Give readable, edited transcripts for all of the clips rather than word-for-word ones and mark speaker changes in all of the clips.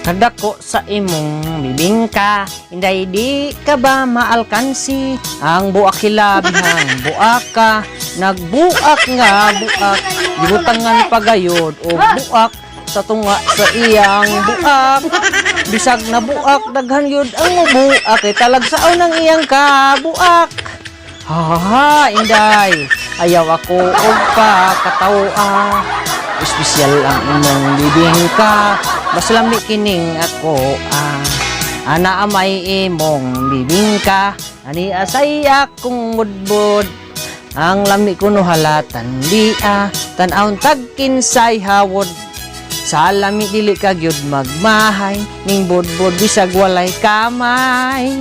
Speaker 1: Kadako sa imong bibingka, inday di ka ba maalkansi? Ang buak hilabihang buak ka, nagbuak nga buak, gibutangan pagayod o buak sa tunga sa iyang buak. Bisag na buak, daghan yun ang buak, talagsaon ng iyang kabuak. Ha, inday, ayaw ako og pakatawa. Espesyal ang imong bibingka, mas lami kining ako ana amay imong bibingka, ani asay akong budbud. Ang lami ko no halatan di tan-awon tagkinsay hawod. Sa lami dili ka gyud magmahay, ning budbud bisag walay kamay.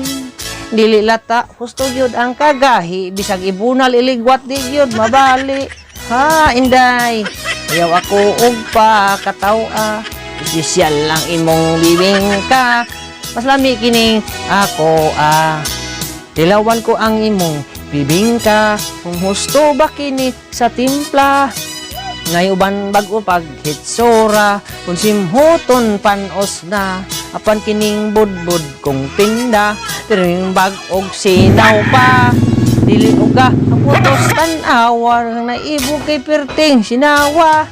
Speaker 1: Dili lata husto gyud ang kagahi, bisag ibunal iligwat di gyud mabali. Ha, inday, ayaw ako og pakatawa. Espesyal lang imong bibingka, mas lami kining ako Dilawan ko ang imong bibingka, kung husto ba kini sa timpla. Ngayuban bag-o paghitsura, kung simhuton panos na. Apan kining budbud kong tinda, pero yung bag-og sinaw pa. Dili uga ang putos tan-awa, naibo kay perting sinawa.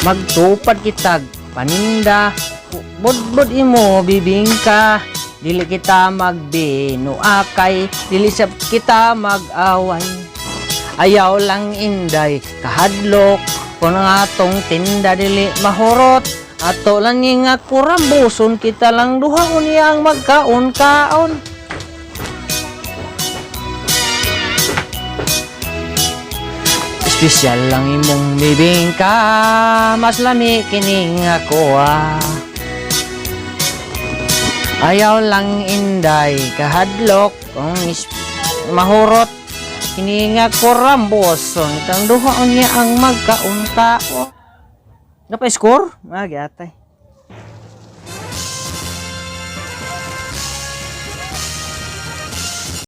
Speaker 1: Magtupad kitag paninda, budbud imo bibingka. Dili kita magbinuakay, dili sab kita mag-away. Ayaw lang inday kahadlok, kung ang atong tinda dili mahurot. Ato lang nga kurambuson, kita lang duha uniyang magkaon-kaon. Espesyal lang imong bibingka, mas lami kining ako Ayaw lang inday kahadlok, kung mahurot. Kini nga koramboson, itang duha niya ang magkaunta. Napay score? Magyatay.